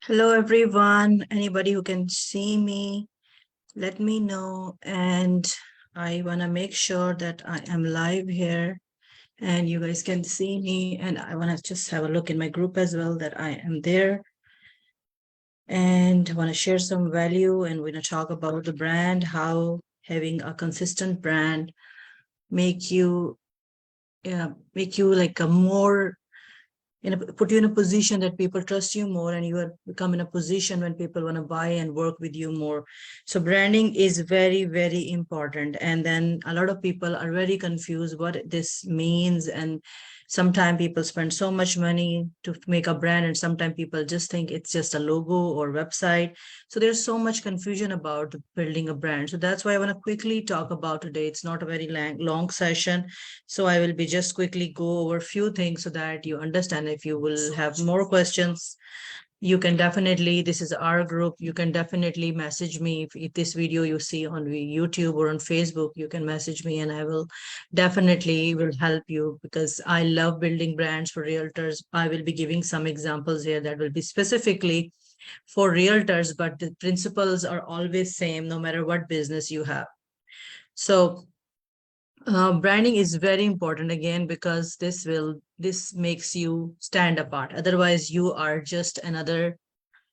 Hello, everyone. Anybody who can see me, let me know. And I want to make sure that I am live here and you guys can see me. And I want to just have a look in my group as well that I am there. And I want to share some value and we're going to talk about the brand, how having a consistent brand make you make you like a more put you in a position that people trust you more, and you are become in a position when people want to buy and work with you more. So branding is very, very important, and then a lot of people are very confused what this means. And sometimes people spend so much money to make a brand, and sometimes people just think it's just a logo or website. So there's so much confusion about building a brand. So that's why I want to quickly talk about today. It's not a very long session, so I will be just quickly go over a few things so that you understand. If you will have more questions, you can definitely, this is our group, you can definitely message me. If this video you see on YouTube or on Facebook, you can message me and I will definitely will help you, because I love building brands for realtors. I will be giving some examples here that will be specifically for realtors, but the principles are always same no matter what business you have. So branding is very important again, because this makes you stand apart. Otherwise you are just another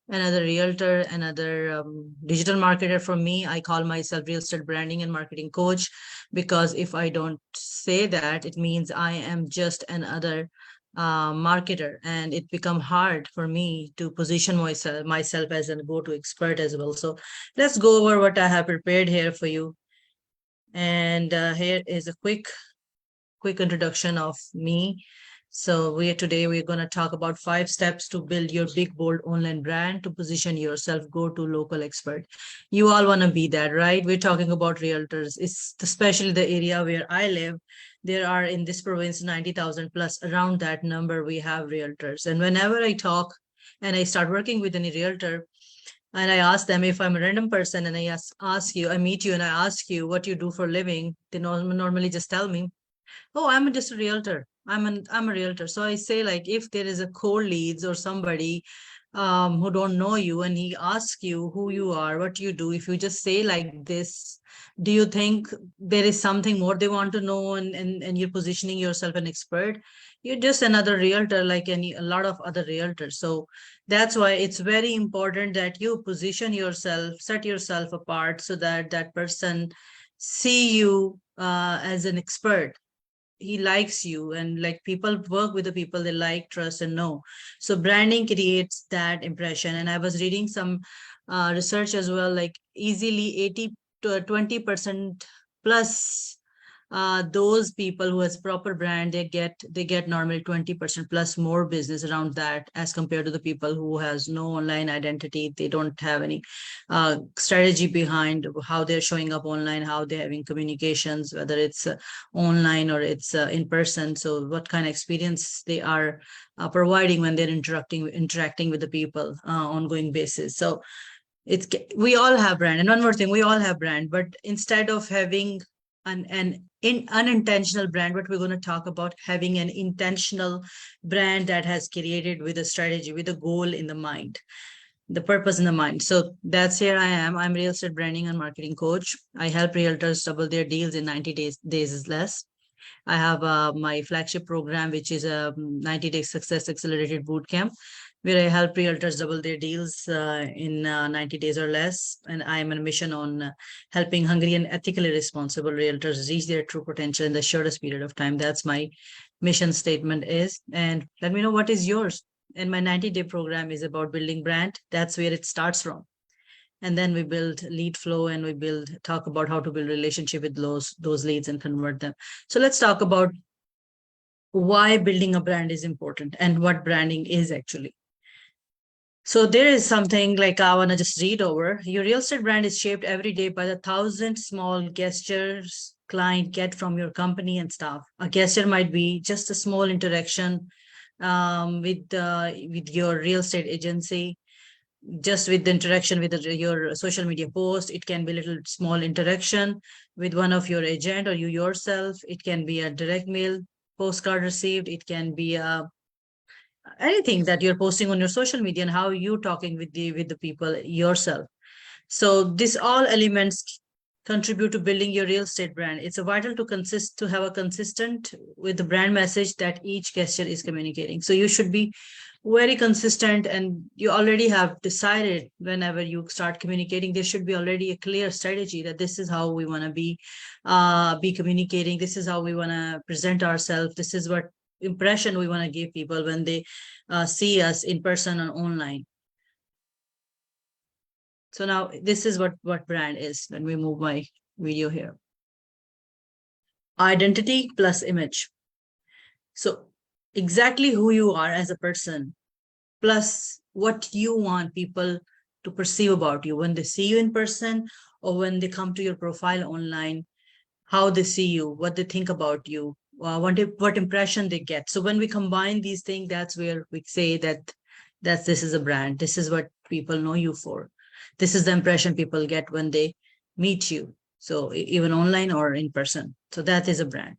realtor, another digital marketer. For me, I call myself real estate branding and marketing coach, because if I don't say that, it means I am just another marketer, and it become hard for me to position myself as a go-to expert as well. So let's go over what I have prepared here for you. And here is a quick introduction of me. So today we're going to talk about 5 steps to build your big bold online brand, to position yourself go to local expert. You all want to be that, right? We're talking about realtors. It's especially the area where I live. There are in this province 90,000 plus, around that number we have realtors. And whenever I talk and I start working with any realtor, and I ask them, if I'm a random person and I ask you, I meet you and I ask you what you do for a living, they normally just tell me, oh, I'm just a realtor. I'm a realtor. So I say, like, if there is a cold leads or somebody who don't know you and he asks you who you are, what you do, if you just say like this, do you think there is something more they want to know, and you're positioning yourself an expert? You're just another realtor like a lot of other realtors. So that's why it's very important that you position yourself, set yourself apart, so that that person see you as an expert. He likes you, and like people work with the people they like, trust, and know. So branding creates that impression. And I was reading some research as well, like easily 80 to 20% plus, those people who has proper brand, they get normally 20% plus more business around that, as compared to the people who has no online identity. They don't have any strategy behind how they're showing up online, how they're having communications, whether it's online or it's in person. So what kind of experience they are providing when they're interacting with the people ongoing basis. So it's, we all have brand. And one more thing, we all have brand, but instead of having an unintentional brand, what we're going to talk about, having an intentional brand that has created with a strategy, with a goal in the mind, the purpose in the mind. So that's, here I am. I'm real estate branding and marketing coach. I help realtors double their deals in 90 days is less. I have my flagship program, which is a 90-day success accelerated bootcamp, where I help realtors double their deals in 90 days or less. And I am on a mission on helping hungry and ethically responsible realtors reach their true potential in the shortest period of time. That's my mission statement is. And let me know what is yours. And my 90-day program is about building brand. That's where it starts from. And then we build lead flow, and we talk about how to build relationship with those leads and convert them. So let's talk about why building a brand is important and what branding is actually. So there is something like I want to just read over. Your real estate brand is shaped every day by the 1,000 small gestures client get from your company and staff. A gesture might be just a small interaction with your real estate agency, just with the interaction with your social media post. It can be a little small interaction with one of your agent or you yourself. It can be a direct mail postcard received. It can be anything that you're posting on your social media and how you're talking with the people yourself. So this all elements contribute to building your real estate brand. It's a vital to have a consistent with the brand message that each gesture is communicating. So you should be very consistent, and you already have decided whenever you start communicating, there should be already a clear strategy that this is how we want to be communicating. This is how we want to present ourselves. This is what impression we want to give people when they see us in person or online. So now this is what brand is. When we move my video here, identity plus image. So exactly who you are as a person, plus what you want people to perceive about you when they see you in person or when they come to your profile online, how they see you, what they think about you, what impression they get. So when we combine these things, that's where we say that this is a brand. This is what people know you for. This is the impression people get when they meet you. So even online or in person. So that is a brand.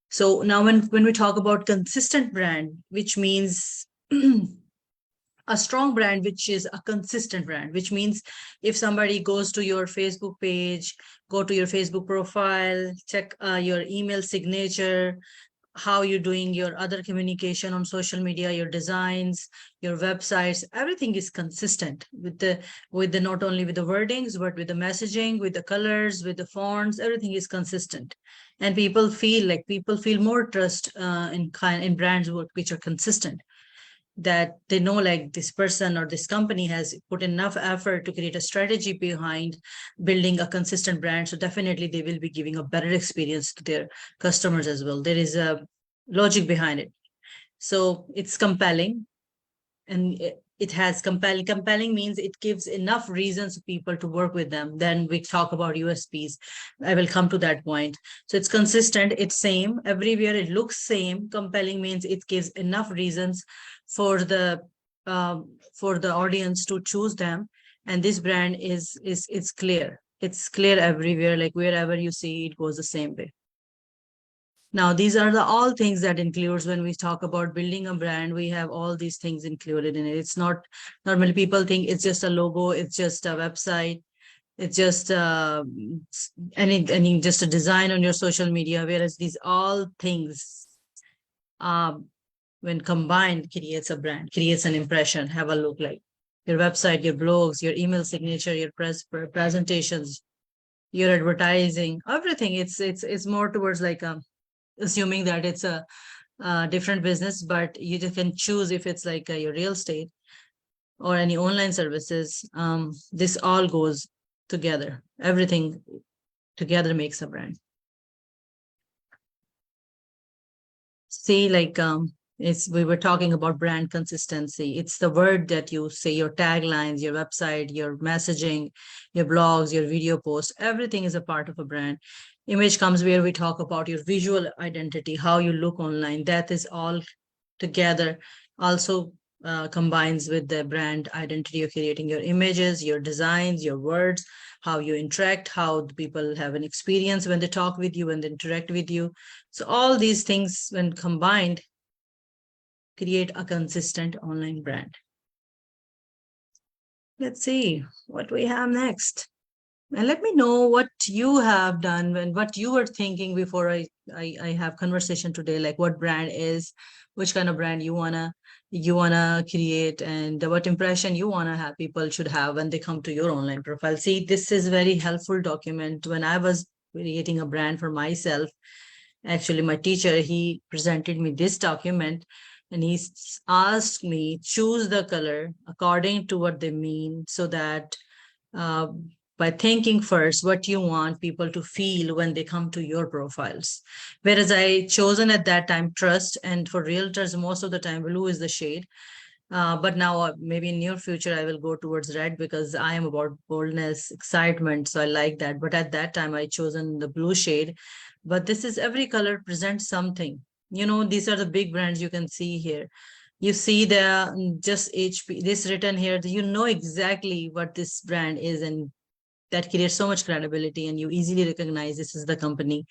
So now when we talk about consistent brand, which means a strong brand, which is a consistent brand, which means if somebody goes to your Facebook page, go to your Facebook profile, check your email signature, how you're doing your other communication on social media, your designs, your websites, everything is consistent with the not only with the wordings, but with the messaging, with the colors, with the fonts, everything is consistent. And people feel more trust in brands which are consistent, that they know like this person or this company has put enough effort to create a strategy behind building a consistent brand. So definitely they will be giving a better experience to their customers as well. There is a logic behind it. So it's compelling, and it has compelling means it gives enough reasons for people to work with them. Then we talk about USPs. I will come to that point. So it's consistent, it's same everywhere, it looks same. Compelling means it gives enough reasons for the audience to choose them. And this brand is clear. It's clear everywhere, like wherever you see it goes the same way. Now, these are the all things that includes when we talk about building a brand. We have all these things included in it. It's not normally people think it's just a logo, it's just a website, it's just any just a design on your social media. Whereas these all things, when combined, creates a brand, creates an impression. Have a look like your website, your blogs, your email signature, your presentations, your advertising, everything. It's more towards like assuming that it's a different business, but you just can choose if it's like your real estate or any online services. This all goes together. Everything together makes a brand. See, like we were talking about brand consistency. It's the word that you say, your taglines, your website, your messaging, your blogs, your video posts, everything is a part of a brand. Image comes where we talk about your visual identity, how you look online. That is all together also combines with the brand identity. You're creating your images, your designs, your words, how you interact, how the people have an experience when they talk with you, when they interact with you. So all these things, when combined, create a consistent online brand. Let's see what we have next. And let me know what you have done and what you were thinking before I have conversation today, like what brand is, which kind of brand you wanna create, and what impression you wanna have people should have when they come to your online profile. See, this is very helpful document. When I was creating a brand for myself, actually my teacher, he presented me this document, and he asked me choose the color according to what they mean, so that uh, by thinking first what you want people to feel when they come to your profiles. Whereas I chosen at that time trust, and for realtors, most of the time blue is the shade. But now maybe in near future I will go towards red because I am about boldness, excitement. So I like that. But at that time I chosen the blue shade. But this is every color presents something. These are the big brands you can see here. You see the just HP, this written here, you know exactly what this brand is, and that creates so much credibility, and you easily recognize this is the company.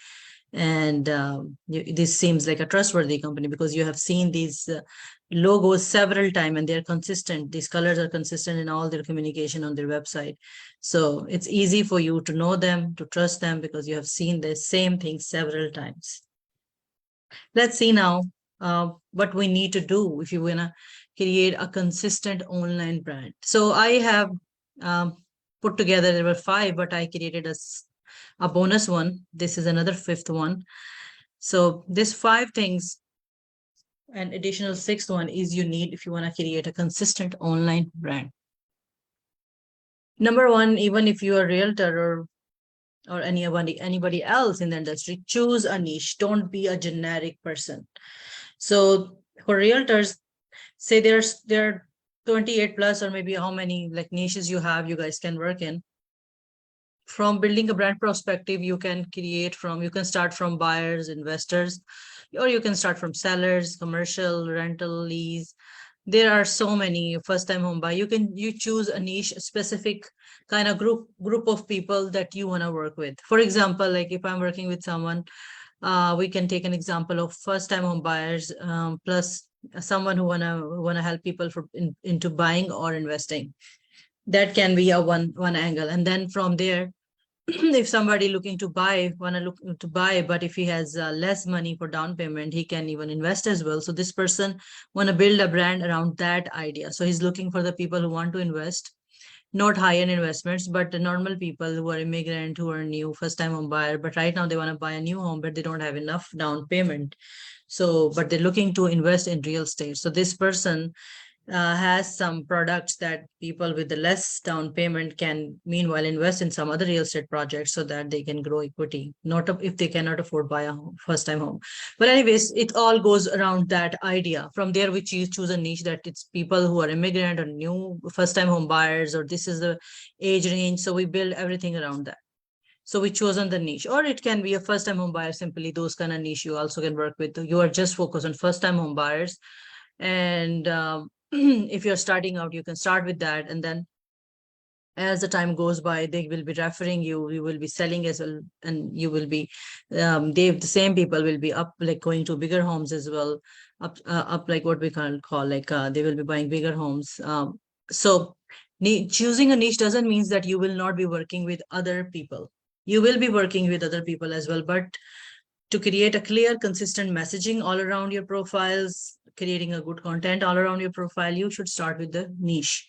And this seems like a trustworthy company because you have seen these logos several times and they're consistent. These colors are consistent in all their communication on their website. So it's easy for you to know them, to trust them, because you have seen the same thing several times. Let's see now what we need to do if you want to create a consistent online brand. So I have um, put together, there were five, but I created a bonus one. This is another fifth one. So this five things, an additional sixth one is you need if you want to create a consistent online brand. Number one, even if you are a realtor or anybody else in the industry, choose a niche. Don't be a generic person. So for realtors, say there are 28 plus or maybe how many like niches you guys can work in. From building a brand perspective, you can start from buyers, investors, or you can start from sellers, commercial, rental, lease. There are so many first time home buy. You choose a niche, a specific kind of group of people that you want to work with. For example, like if I'm working with someone, we can take an example of first time home buyers, plus someone who wanna help people into buying or investing. That can be a one angle. And then from there, if somebody looking to buy wanna look to buy, but if he has less money for down payment, he can even invest as well. So this person wanna build a brand around that idea. So he's looking for the people who want to invest, not high-end investments, but the normal people who are immigrant, who are new, first-time home buyer. But right now they want to buy a new home, but they don't have enough down payment. So, but they're looking to invest in real estate. So this person has some products that people with the less down payment can meanwhile invest in some other real estate projects so that they can grow equity, not if they cannot afford buy a first time home. But anyways, it all goes around that idea. From there we choose a niche that it's people who are immigrant or new first time home buyers, or this is the age range. So we build everything around that. So we chosen the niche, or it can be a first time home buyer, simply those kind of niche you also can work with. You are just focused on first time home buyers. And if you're starting out, you can start with that. And then as the time goes by, they will be referring you, you will be selling as well. And you will be, the same people will be up, like going to bigger homes as well, up like what we can call like, they will be buying bigger homes. So choosing a niche doesn't mean that you will not be working with other people. You will be working with other people as well, but to create a clear, consistent messaging all around your profiles, creating a good content all around your profile, you should start with the niche.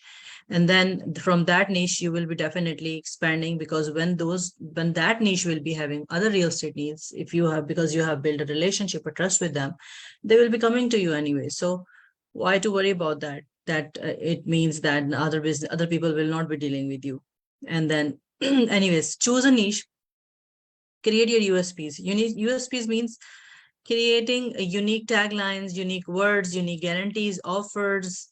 And then from that niche, you will be definitely expanding, because when that niche will be having other real estate needs, if you have, because you have built a relationship or trust with them, they will be coming to you anyway. So why to worry about that? That it means that other people will not be dealing with you. And then anyways, choose a niche, create your USPs. USPs means creating unique taglines, unique words, unique guarantees, offers,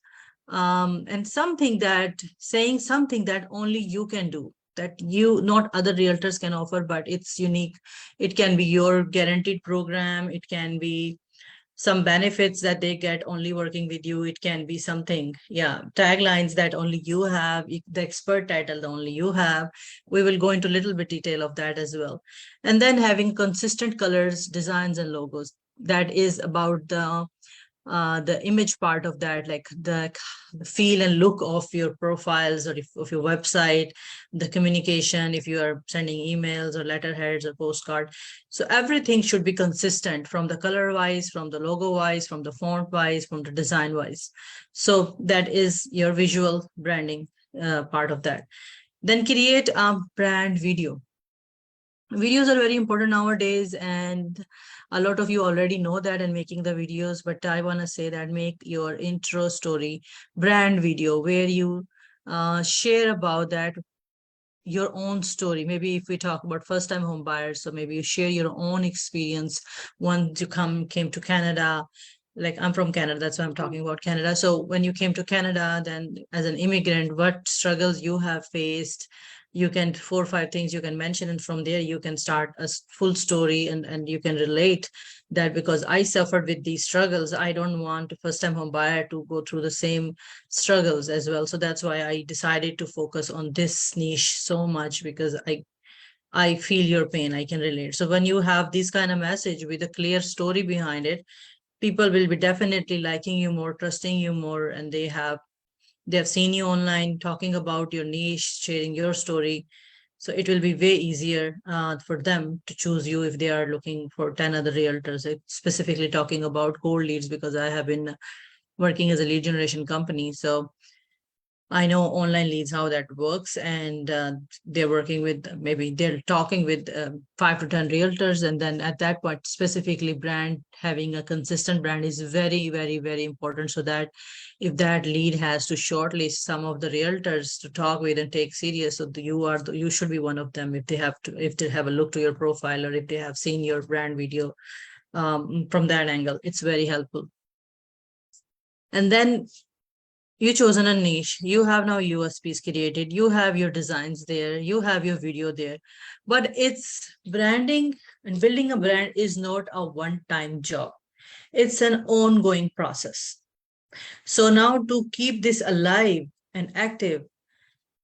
and saying something that only you can do, that not other realtors can offer, but it's unique. It can be your guaranteed program. It can be some benefits that they get only working with you. It can be something, yeah, taglines that only you have, the expert title that only you have. We will go into a little bit detail of that as well. And then having consistent colors, designs, and logos. That is about the image part of that, like the feel and look of your profiles, or of your website, the communication, if you are sending emails or letterheads or postcard. So everything should be consistent, from the color wise, from the logo wise, from the font wise, from the design wise. So that is your visual branding part of that. Then create a brand video. Videos are very important nowadays, and a lot of you already know that and making the videos, but I want to say that make your intro story brand video, where you share about that, your own story. Maybe if we talk about first time home buyers, so maybe you share your own experience once you came to Canada. Like I'm from Canada, that's why I'm talking about Canada. So when you came to Canada, then as an immigrant, what struggles you have faced, you can 4 or 5 things you can mention, and from there you can start a full story, and you can relate that, because I suffered with these struggles. I don't want a first time home buyer to go through the same struggles as well. So that's why I decided to focus on this niche so much, because I feel your pain, I can relate. So when you have this kind of message with a clear story behind it, people will be definitely liking you more, trusting you more, and they have seen you online talking about your niche, sharing your story. So it will be way easier for them to choose you if they are looking for 10 other realtors. Specifically talking about cold leads, because I have been working as a lead generation company. So I know online leads, how that works, and they're working with, maybe they're talking with 5 to 10 realtors, and then at that point, specifically brand, having a consistent brand is very, very, very important. So that if that lead has to shortlist some of the realtors to talk with and take serious, so you should be one of them. If they have a look to your profile, or if they have seen your brand video from that angle, it's very helpful. And then you chosen a niche, you have now USPs created, you have your designs there, you have your video there. But it's branding, and building a brand is not a one-time job. It's an ongoing process. So now to keep this alive and active,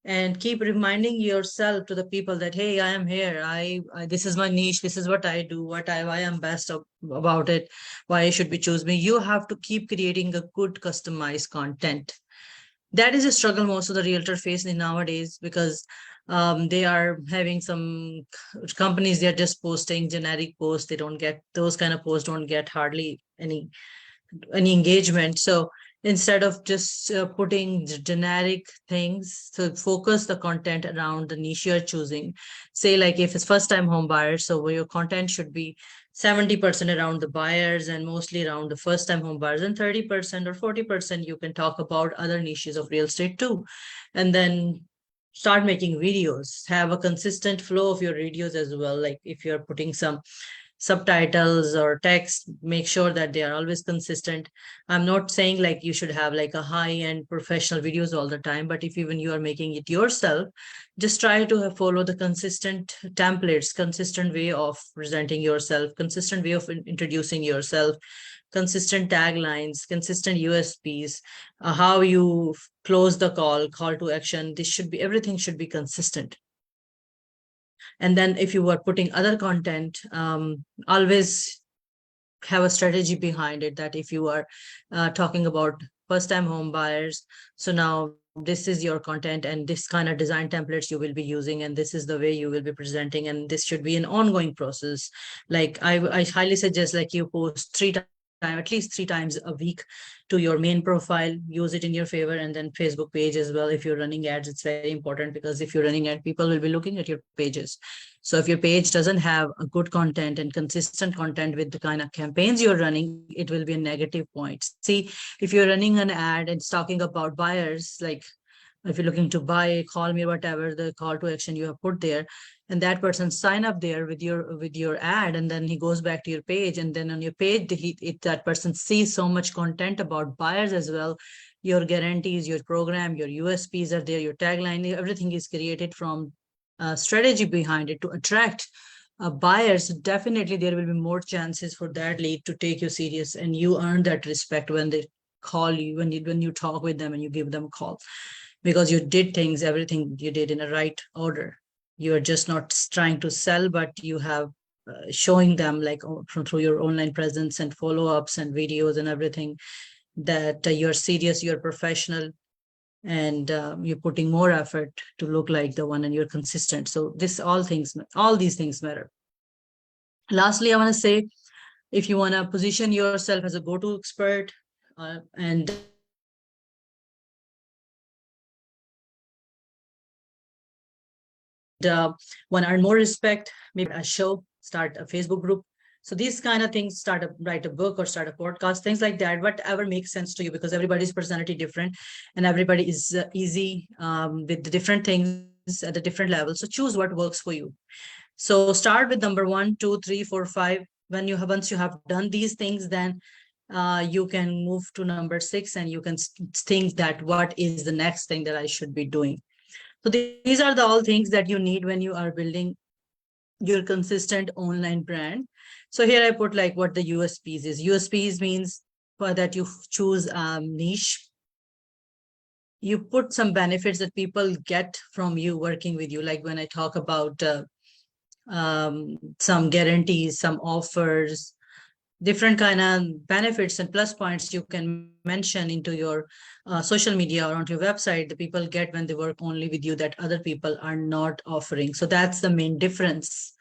and keep reminding yourself to the people that, hey, I am here, I this is my niche, this is what I do, why I'm best about it, why you should be choose me. You have to keep creating a good customized content. That is a struggle most of the realtor face in nowadays, because they are having some companies, they're just posting generic posts. They don't get those kind of posts, don't get hardly any engagement. So instead of just putting generic things, so focus the content around the niche you're choosing. Say, like if it's first time home buyers, so where your content should be 70% around the buyers and mostly around the first time home buyers, and 30% or 40% you can talk about other niches of real estate too. And then start making videos, have a consistent flow of your videos as well. Like if you're putting some subtitles or text, make sure that they are always consistent. I'm not saying like you should have like a high end professional videos all the time, but if even you are making it yourself, just try to follow the consistent templates, consistent way of presenting yourself, consistent way of introducing yourself, consistent taglines, consistent USPs, how you close the call to action. This should be, everything should be consistent. And then if you are putting other content, always have a strategy behind it, that if you are talking about first time home buyers, so now this is your content and this kind of design templates you will be using, and this is the way you will be presenting, and this should be an ongoing process. Like I highly suggest, like you post at least 3 times a week to your main profile, use it in your favor, and then Facebook page as well. If you're running ads, it's very important, because if you're running ad, people will be looking at your pages. So if your page doesn't have a good content and consistent content with the kind of campaigns you're running, it will be a negative point. See, if you're running an ad and it's talking about buyers, like if you're looking to buy, call me, whatever the call to action you have put there, and that person sign up there with your ad, and then he goes back to your page, and then on your page that person sees so much content about buyers as well. Your guarantees, your program, your USPs are there, your tagline, everything is created from strategy behind it to attract buyers. Definitely there will be more chances for that lead to take you serious, and you earn that respect when they call you, when you talk with them and you give them a call, because you did things, everything you did in a right order. You are just not trying to sell, but you have showing them, like from through your online presence and follow-ups and videos and everything, that you're serious, you're professional, and you're putting more effort to look like the one, and you're consistent. So all these things matter. Lastly, I want to say, if you want to position yourself as a go-to expert, and want to earn more respect, maybe a show, start a Facebook group. So these kind of things, write a book or start a podcast, things like that, whatever makes sense to you, because everybody's personality different, and everybody is easy with the different things at the different levels. So choose what works for you. So start with number 1, 2, 3, 4, 5. Once you have done these things, then you can move to number 6, and you can think that what is the next thing that I should be doing. So these are the all things that you need when you are building your consistent online brand. So here I put like what the USPs is. USPs means that you choose niche. You put some benefits that people get from you working with you. Like when I talk about some guarantees, some offers, different kind of benefits and plus points you can mention into your social media or onto your website, the people get when they work only with you, that other people are not offering. So that's the main difference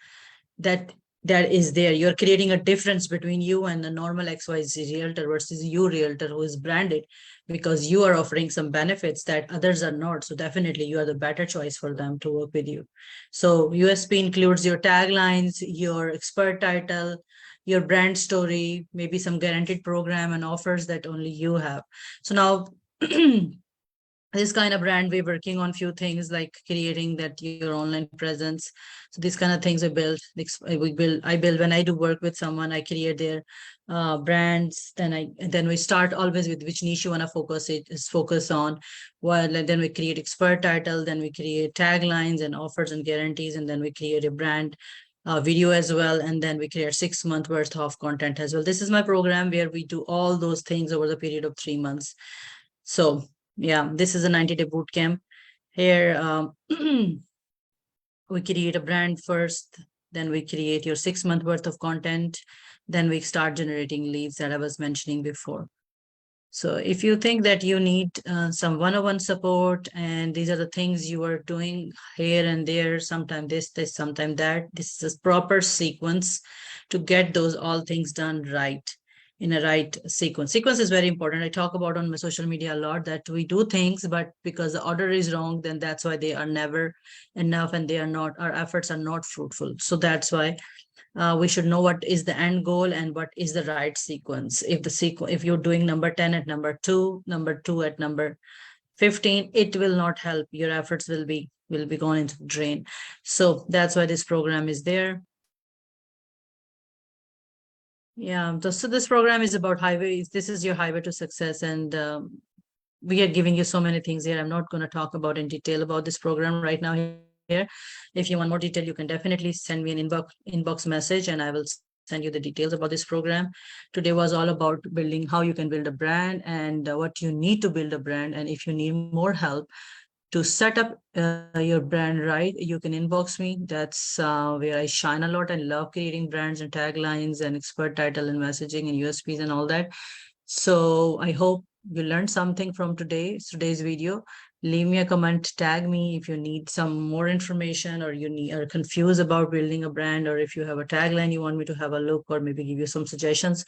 that is there. You're creating a difference between you and the normal XYZ realtor versus you realtor who is branded, because you are offering some benefits that others are not. So definitely you are the better choice for them to work with you. So USP includes your taglines, your expert title, your brand story, maybe some guaranteed program and offers that only you have. So now this kind of brand, we're working on few things like creating that your online presence. So these kind of things I build when I do work with someone. I create their brands, then we start always with which niche you want to focus on. Well, and then we create expert title, then we create taglines and offers and guarantees, and then we create a brand video as well, and then we create 6 month worth of content as well. This is my program where we do all those things over the period of 3 months. So yeah, this is a 90-day boot camp. Here, we create a brand first, then we create your 6 month worth of content, then we start generating leads that I was mentioning before. So if you think that you need some one-on-one support, and these are the things you are doing here and there, sometime this, sometime that, this is a proper sequence to get those all things done right, in a right sequence. Sequence is very important. I talk about on my social media a lot that we do things, but because the order is wrong, then that's why they are never enough and they are not, our efforts are not fruitful. So that's why we should know what is the end goal and what is the right sequence. If you're doing number 10 at number 2, number 2 at number 15, it will not help. Your efforts will be gone into the drain. So that's why this program is there. Yeah, so this program is about highways. This is your highway to success, and we are giving you so many things here. I'm not going to talk about in detail about this program right now here. If you want more detail, you can definitely send me an inbox message, and I will send you the details about this program. Today was all about building how you can build a brand, and what you need to build a brand. And if you need more help to set up your brand right, you can inbox me. That's where I shine a lot. I love creating brands and taglines and expert title and messaging and USPs and all that. So I hope you learned something from today's video. Leave me a comment, tag me if you need some more information, or are confused about building a brand, or if you have a tagline you want me to have a look, or maybe give you some suggestions.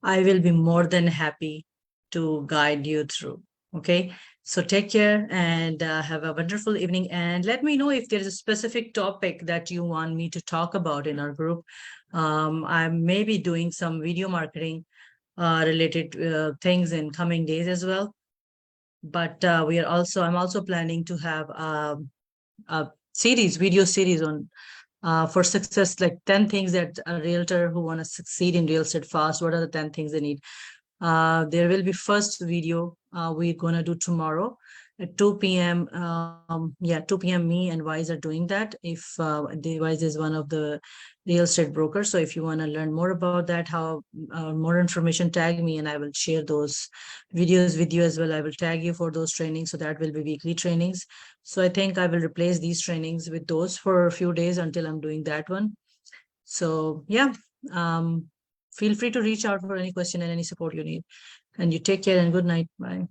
I will be more than happy to guide you through. Okay. So take care and have a wonderful evening. And let me know if there's a specific topic that you want me to talk about in our group. I may be doing some video marketing related things in coming days as well. But I'm also planning to have a video series on for success, like 10 things that a realtor who want to succeed in real estate fast, what are the 10 things they need. There will be first video we're going to do tomorrow at 2 p.m. 2 p.m. Me and Wise are doing that. If the Wise is one of the real estate brokers. So if you want to learn more about that, how more information, tag me and I will share those videos with you as well. I will tag you for those trainings. So that will be weekly trainings. So I think I will replace these trainings with those for a few days until I'm doing that one. So yeah, feel free to reach out for any question and any support you need. And you take care and good night. Bye.